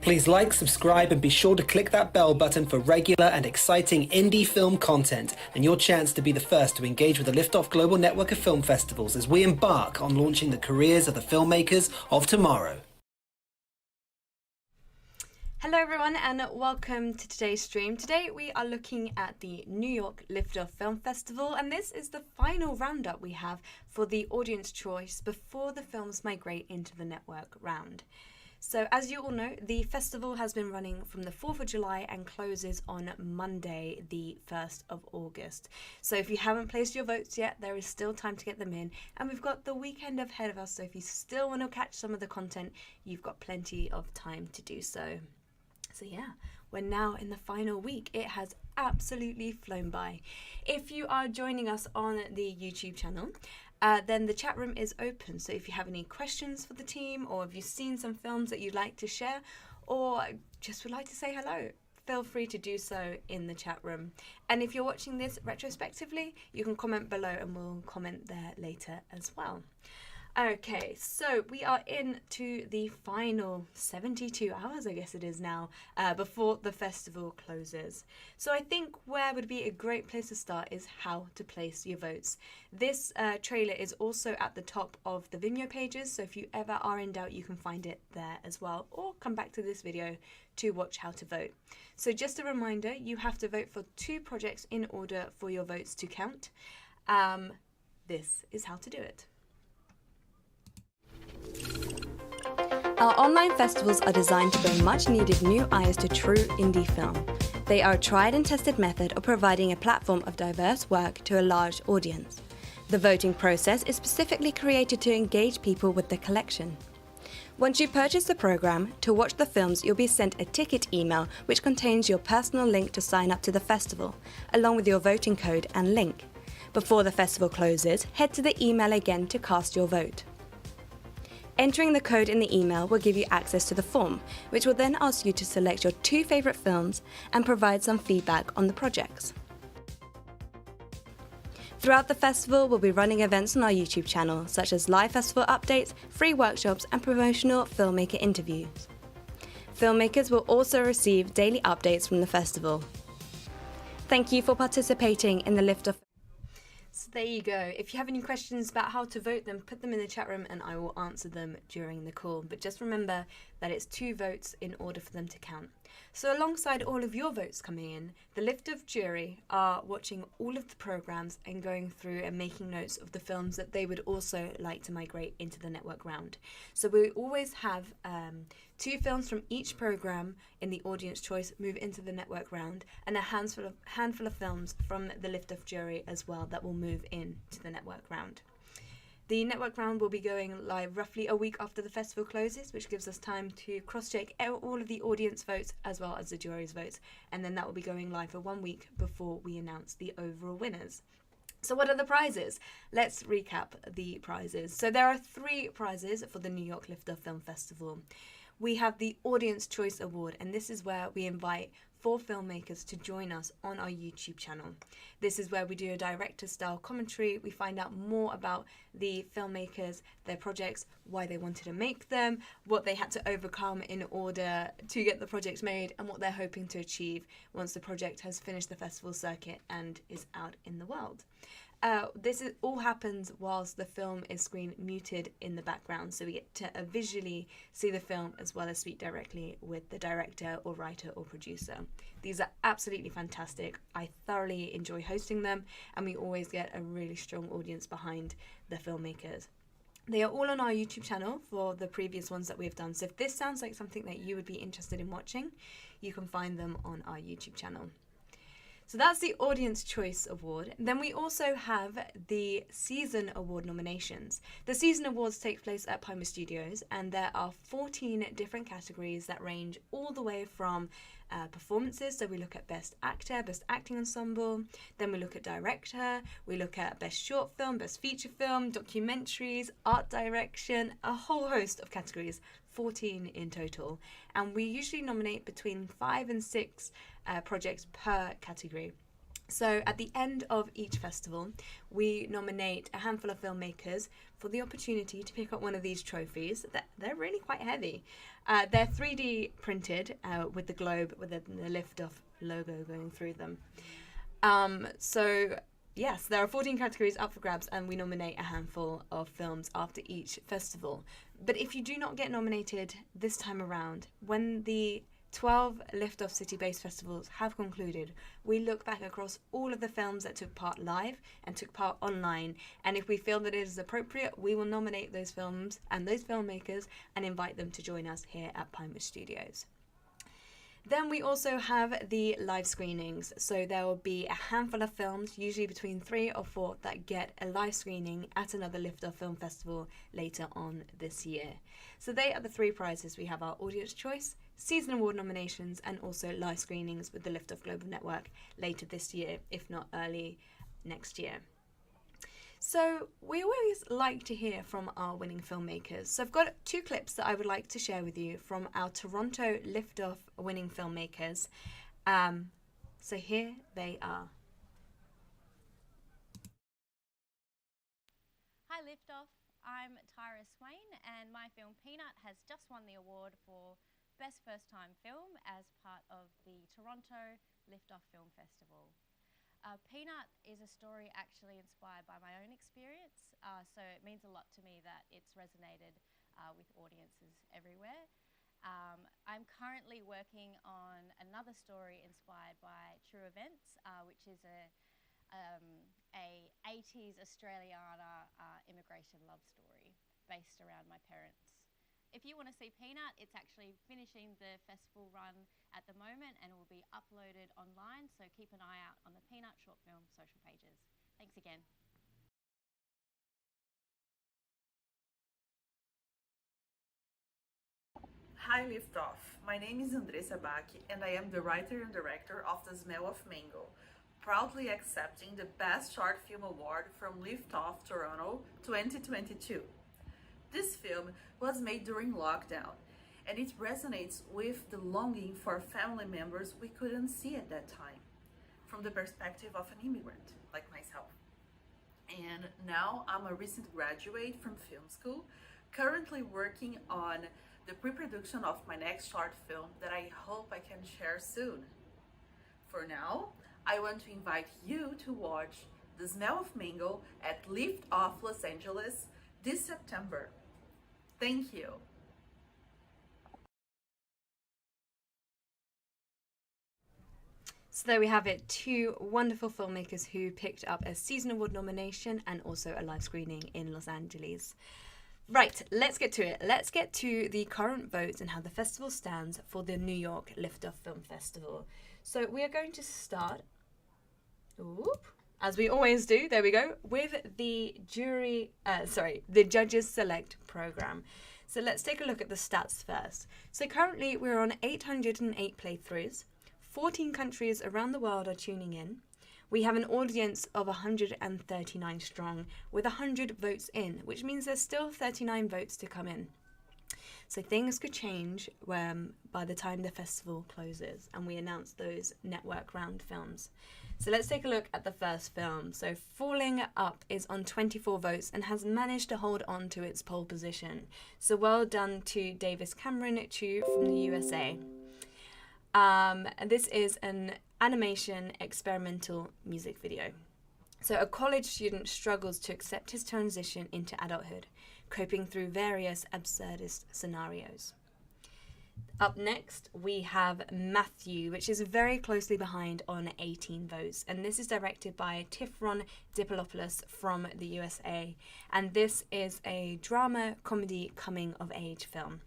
Please like, subscribe, and be sure to click that bell button for regular and exciting indie film content and your chance to be the first to engage with the Liftoff Global Network of Film Festivals as we embark on launching the careers of the filmmakers of tomorrow. Hello everyone and welcome to today's stream. Today we are looking at the New York Liftoff Film Festival, and this is the final roundup we have for the audience choice before the films migrate into the network round. So as you all know, the festival has been running from the 4th of July and closes on Monday, the 1st of August. So if you haven't placed your votes yet, there is still time to get them in. And we've got the weekend ahead of us, so if you still want to catch some of the content, you've got plenty of time to do so. So yeah, we're now in the final week. It has absolutely flown by. If you are joining us on the YouTube channel, then the chat room is open. So if you have any questions for the team, or if you've seen some films that you'd like to share, or just would like to say hello, feel free to do so in the chat room. And if you're watching this retrospectively, you can comment below and we'll comment there later as well. Okay, so we are into the final 72 hours, I guess it is now, before the festival closes. So I think where would be a great place to start is how to place your votes. This trailer is also at the top of the Vimeo pages, so if you ever are in doubt, you can find it there as well, or come back to this video to watch how to vote. So just a reminder, you have to vote for 2 projects in order for your votes to count. This is how to do it. Our online festivals are designed to bring much-needed new eyes to true indie film. They are a tried and tested method of providing a platform of diverse work to a large audience. The voting process is specifically created to engage people with the collection. Once you purchase the program, to watch the films you'll be sent a ticket email which contains your personal link to sign up to the festival, along with your voting code and link. Before the festival closes, head to the email again to cast your vote. Entering the code in the email will give you access to the form, which will then ask you to select your 2 favourite films and provide some feedback on the projects. Throughout the festival, we'll be running events on our YouTube channel, such as live festival updates, free workshops and promotional filmmaker interviews. Filmmakers will also receive daily updates from the festival. Thank you for participating in the Liftoff. So there you go. If you have any questions about how to vote, then put them in the chat room and I will answer them during the call. But just remember that it's 2 votes in order for them to count. So alongside all of your votes coming in, the Liftoff jury are watching all of the programs and going through and making notes of the films that they would also like to migrate into the network round. So we always have 2 films from each program in the audience choice move into the network round, and a handful of films from the Liftoff jury as well that will move into the network round. The network round will be going live roughly a week after the festival closes, which gives us time to cross-check all of the audience votes as well as the jury's votes, and then that will be going live for 1 week before we announce the overall winners. So what are the prizes? Let's recap the prizes. So there are 3 prizes for the New York Liftoff Film Festival. We have the Audience Choice Award, and this is where we invite 4 filmmakers to join us on our YouTube channel. This is where we do a director-style commentary. We find out more about the filmmakers, their projects, why they wanted to make them, what they had to overcome in order to get the projects made, and what they're hoping to achieve once the project has finished the festival circuit and is out in the world. This all happens whilst the film is screen muted in the background, so we get to visually see the film as well as speak directly with the director or writer or producer. These are absolutely fantastic. I thoroughly enjoy hosting them, and we always get a really strong audience behind the filmmakers. They are all on our YouTube channel for the previous ones that we've done, so if this sounds like something that you would be interested in watching, you can find them on our YouTube channel. So that's the Audience Choice Award. Then we also have the Season Award nominations. The Season Awards take place at Pimer Studios, and there are 14 different categories that range all the way from performances. So we look at Best Actor, Best Acting Ensemble, then we look at Director, we look at Best Short Film, Best Feature Film, Documentaries, Art Direction, a whole host of categories, 14 in total. And we usually nominate between 5 and 6 projects per category. So at the end of each festival, we nominate a handful of filmmakers for the opportunity to pick up one of these trophies. They're really quite heavy. They're 3D printed with the globe, with the lift-off logo going through them. So yes, there are 14 categories up for grabs, and we nominate a handful of films after each festival. But if you do not get nominated this time around, when the 12 Lift-Off City-based festivals have concluded, we look back across all of the films that took part live and took part online, and if we feel that it is appropriate, we will nominate those films and those filmmakers and invite them to join us here at Pinewood Studios. Then we also have the live screenings. So there will be a handful of films, usually between 3 or 4, that get a live screening at another Lift-Off Film Festival later on this year. So they are the 3 prizes. We have our Audience Choice, Season Award nominations, and also live screenings with the Lift-Off Global Network later this year, if not early next year. So we always like to hear from our winning filmmakers. So I've got 2 clips that I would like to share with you from our Toronto Lift-Off winning filmmakers. So here they are. Hi Liftoff, I'm Tyra Swain and my film Peanut has just won the award for Best First Time Film as part of the Toronto Liftoff Film Festival. Peanut is a story actually inspired by my own experience, so it means a lot to me that it's resonated with audiences everywhere. I'm currently working on another story inspired by true events, which is a 80s Australiana immigration love story based around my parents. If you want to see Peanut, it's actually finishing the festival run at the moment and will be uploaded online, so keep an eye out on the Peanut short film social pages. Thanks again. Hi Liftoff, my name is Andressa Bacchi and I am the writer and director of The Smell of Mango, proudly accepting the Best Short Film Award from Liftoff Toronto 2022. This film was made during lockdown, and it resonates with the longing for family members we couldn't see at that time, from the perspective of an immigrant like myself. And now I'm a recent graduate from film school, currently working on the pre-production of my next short film that I hope I can share soon. For now, I want to invite you to watch The Smell of Mango at Lift-Off Los Angeles this September. Thank you. So there we have it, 2 wonderful filmmakers who picked up a Season Award nomination and also a live screening in Los Angeles. Right, let's get to it. Let's get to the current votes and how the festival stands for the New York Lift-Off Film Festival. So we are going to start, as we always do, there we go, with the the Judges Select program. So let's take a look at the stats first. So currently we're on 808 playthroughs. 14 countries around the world are tuning in. We have an audience of 139 strong with 100 votes in, which means there's still 39 votes to come in. So things could change by the time the festival closes and we announce those network round films. So let's take a look at the first film. So Falling Up is on 24 votes and has managed to hold on to its pole position. So well done to Davis Cameron Chu from the USA. This is an animation experimental music video. So a college student struggles to accept his transition into adulthood, coping through various absurdist scenarios. Up next, we have Matthew, which is very closely behind on 18 votes. And this is directed by Tifron Dipolopoulos from the USA. And this is a drama, comedy, coming-of-age film.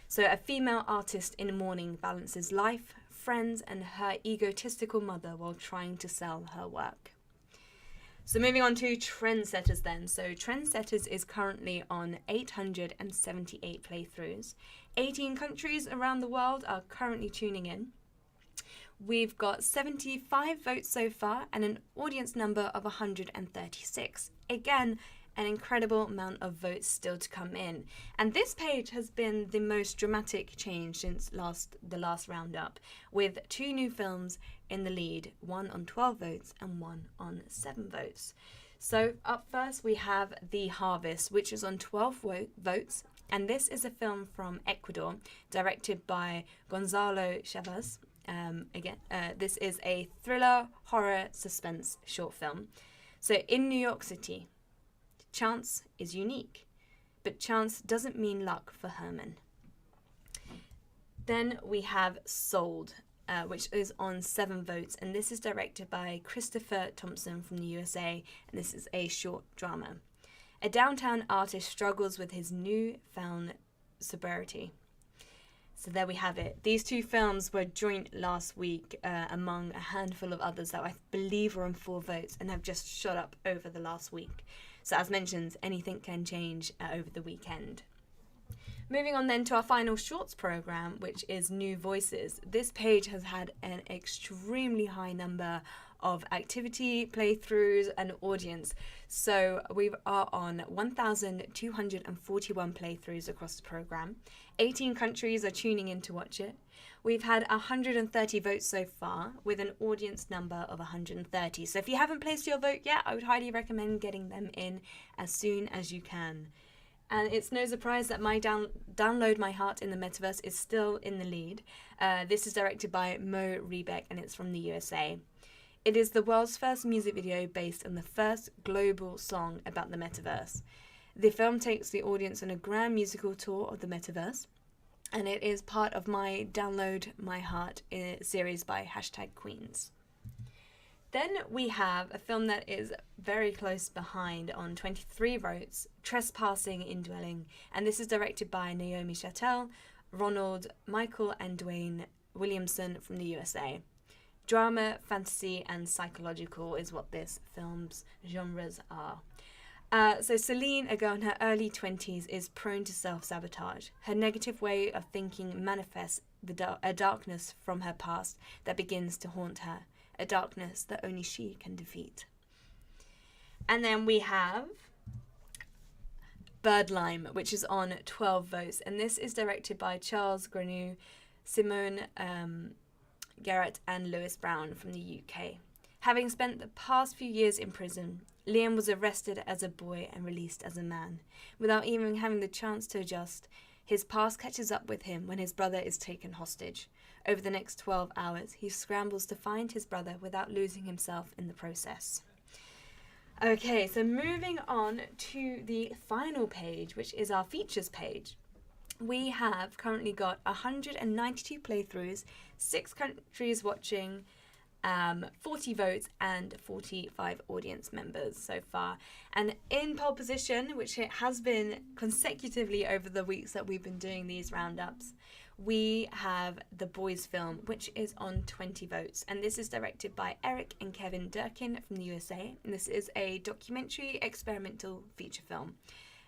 So a female artist in mourning balances life, friends, and her egotistical mother while trying to sell her work. So moving on to Trendsetters then. So Trendsetters is currently on 878 playthroughs. 18 countries around the world are currently tuning in. We've got 75 votes so far and an audience number of 136. Again, an incredible amount of votes still to come in. And this page has been the most dramatic change since the last roundup, with 2 new films in the lead, one on 12 votes and one on 7 votes. So up first we have The Harvest, which is on 12 votes, and this is a film from Ecuador, directed by Gonzalo Chavez. This is a thriller, horror, suspense short film. So in New York City, chance is unique, but chance doesn't mean luck for Herman. Then we have Sold, which is on 7 votes, and this is directed by Christopher Thompson from the USA, and this is a short drama. A downtown artist struggles with his newfound sobriety. So there we have it. These 2 films were joint last week among a handful of others that I believe were on 4 votes and have just shot up over the last week. So as mentioned, anything can change over the weekend. Moving on then to our final shorts program, which is New Voices. This page has had an extremely high number of activity, playthroughs and audience. So we are on 1,241 playthroughs across the program. 18 countries are tuning in to watch it. We've had 130 votes so far, with an audience number of 130. So if you haven't placed your vote yet, I would highly recommend getting them in as soon as you can. And it's no surprise that my Download My Heart in the Metaverse is still in the lead. This is directed by Mo Rebeck, and it's from the USA. It is the world's first music video based on the first global song about the metaverse. The film takes the audience on a grand musical tour of the metaverse, and it is part of my Download My Heart series by #Queens. Then we have a film that is very close behind on 23 votes, Trespassing Indwelling, and this is directed by Naomi Chattel, Ronald Michael and Dwayne Williamson from the USA. Drama, fantasy and psychological is what this film's genres are. So Celine, a girl in her early 20s, is prone to self-sabotage. Her negative way of thinking manifests a darkness from her past that begins to haunt her, a darkness that only she can defeat. And then we have Birdlime, which is on 12 votes, and this is directed by Charles Grenu, Simone Garrett and Lewis Brown from the UK. Having spent the past few years in prison, Liam was arrested as a boy and released as a man. Without even having the chance to adjust, his past catches up with him when his brother is taken hostage. Over the next 12 hours, he scrambles to find his brother without losing himself in the process. Okay, so moving on to the final page, which is our features page. We have currently got 192 playthroughs, 6 countries watching, 40 votes and 45 audience members so far. And in pole position, which it has been consecutively over the weeks that we've been doing these roundups, we have The Boys film, which is on 20 votes. And this is directed by Eric and Kevin Durkin from the USA. And this is a documentary experimental feature film.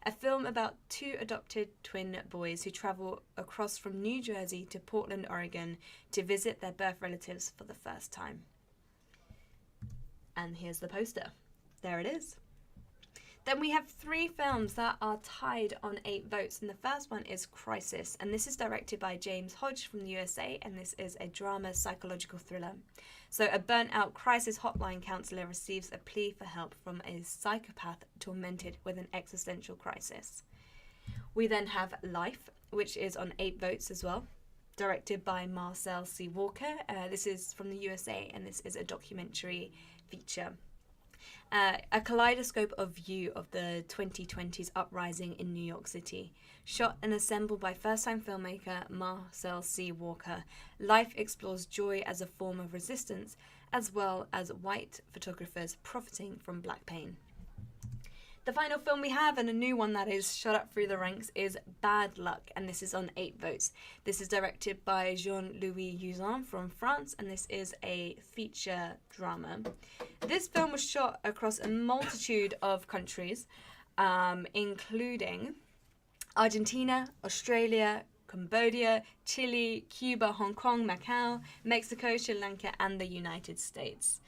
A film about 2 adopted twin boys who travel across from New Jersey to Portland, Oregon to visit their birth relatives for the first time. And here's the poster. There it is. Then we have 3 films that are tied on 8 votes, and the first one is Crisis, and this is directed by James Hodge from the USA, and this is a drama psychological thriller. So a burnt-out crisis hotline counselor receives a plea for help from a psychopath tormented with an existential crisis. We then have Life, which is on 8 votes as well, directed by Marcel C. Walker. This is from the USA, and this is a documentary feature. A kaleidoscope of view of the 2020s uprising in New York City. Shot and assembled by first-time filmmaker Marcel C. Walker, Life explores joy as a form of resistance, as well as white photographers profiting from black pain. The final film we have, and a new one that is shot up through the ranks, is Bad Luck, and this is on 8 votes. This is directed by Jean-Louis Uzan from France, and this is a feature drama. This film was shot across a multitude of countries, including Argentina, Australia, Cambodia, Chile, Cuba, Hong Kong, Macau, Mexico, Sri Lanka, and the United States.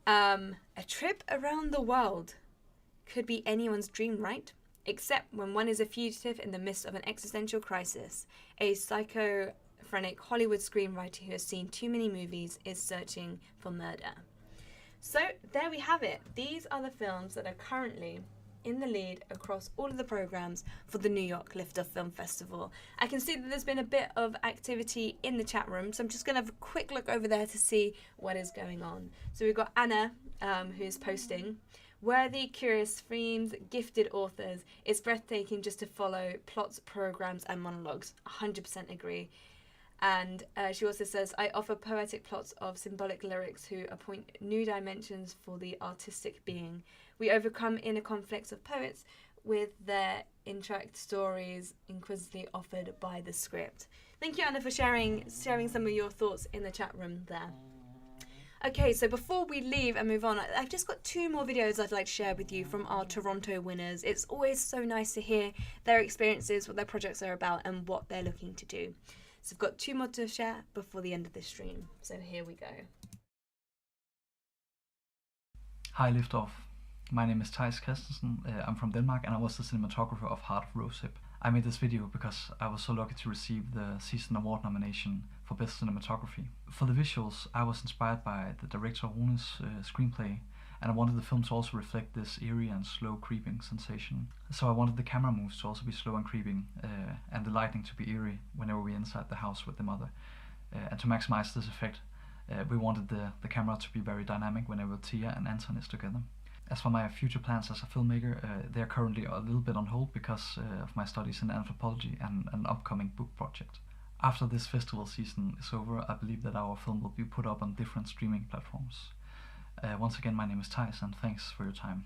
A trip around the world could be anyone's dream, right? Except when one is a fugitive in the midst of an existential crisis. A schizophrenic Hollywood screenwriter who has seen too many movies is searching for murder. So there we have it. These are the films that are currently in the lead across all of the programs for the New York Liftoff Film Festival. I can see that there's been a bit of activity in the chat room, so I'm just going to have a quick look over there to see what is going on. So we've got Anna, who's posting, worthy, curious themes, gifted authors. It's breathtaking just to follow plots, programs and monologues. 100% agree. And she also says, I offer poetic plots of symbolic lyrics who appoint new dimensions for the artistic being. We overcome inner conflicts of poets with their intricate stories inquisitively offered by the script. Thank you, Anna, for sharing some of your thoughts in the chat room there. Okay, so before we leave and move on, I've just got 2 more videos I'd like to share with you from our Toronto winners. It's always so nice to hear their experiences, what their projects are about and what they're looking to do. So I've got 2 more to share before the end of this stream. So here we go. Hi Liftoff, my name is Thijs Christensen, I'm from Denmark and I was the cinematographer of Heart of Rosehip. I made this video because I was so lucky to receive the Season Award nomination for Best Cinematography. For the visuals, I was inspired by the director Rune's screenplay, and I wanted the film to also reflect this eerie and slow creeping sensation. So I wanted the camera moves to also be slow and creeping, and the lighting to be eerie whenever we're inside the house with the mother. And to maximize this effect, we wanted the camera to be very dynamic whenever Tia and Anton is together. As for my future plans as a filmmaker, they're currently a little bit on hold because of my studies in anthropology and an upcoming book project. After this festival season is over, I believe that our film will be put up on different streaming platforms. Once again, my name is Thijs and thanks for your time.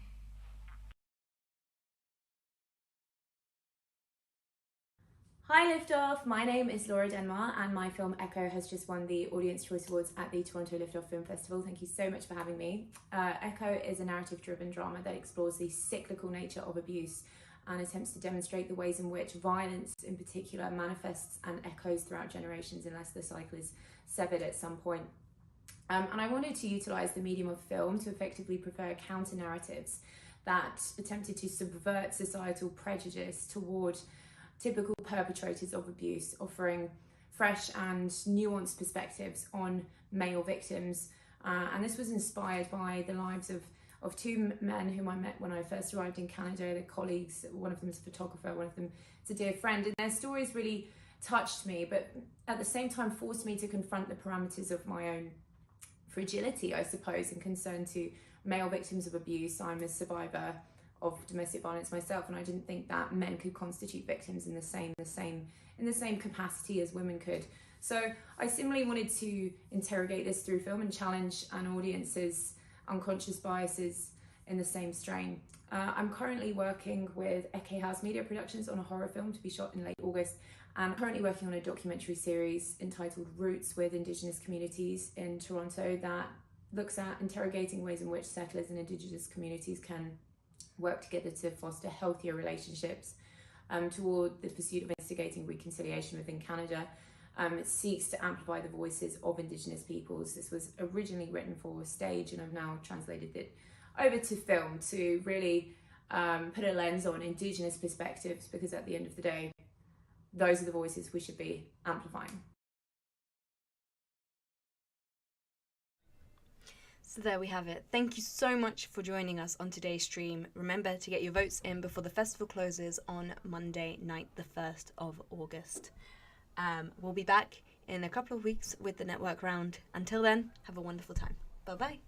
Hi Liftoff, my name is Laura Denmar and my film Echo has just won the Audience Choice Awards at the Toronto Liftoff Film Festival. Thank you so much for having me. Echo is a narrative-driven drama that explores the cyclical nature of abuse and attempts to demonstrate the ways in which violence in particular manifests and echoes throughout generations unless the cycle is severed at some point. And I wanted to utilise the medium of film to effectively prepare counter-narratives that attempted to subvert societal prejudice toward typical perpetrators of abuse, offering fresh and nuanced perspectives on male victims. And this was inspired by the lives of 2 men whom I met when I first arrived in Canada. They're colleagues, one of them is a photographer, one of them is a dear friend. And their stories really touched me, but at the same time forced me to confront the parameters of my own fragility, I suppose, and concern to male victims of abuse. I'm a survivor of domestic violence myself, and I didn't think that men could constitute victims in the same capacity as women could. So I similarly wanted to interrogate this through film and challenge an audience's unconscious biases in the same strain. I'm currently working with Eke House Media Productions on a horror film to be shot in late August, and I'm currently working on a documentary series entitled Roots with Indigenous communities in Toronto that looks at interrogating ways in which settlers and Indigenous communities can work together to foster healthier relationships toward the pursuit of investigating reconciliation within Canada. It seeks to amplify the voices of Indigenous peoples. This was originally written for stage and I've now translated it over to film to really put a lens on Indigenous perspectives, because at the end of the day, those are the voices we should be amplifying. So there we have it. Thank you so much for joining us on today's stream. Remember to get your votes in before the festival closes on Monday night, the 1st of August. We'll be back in a couple of weeks with the network round. Until then, have a wonderful time. Bye-bye.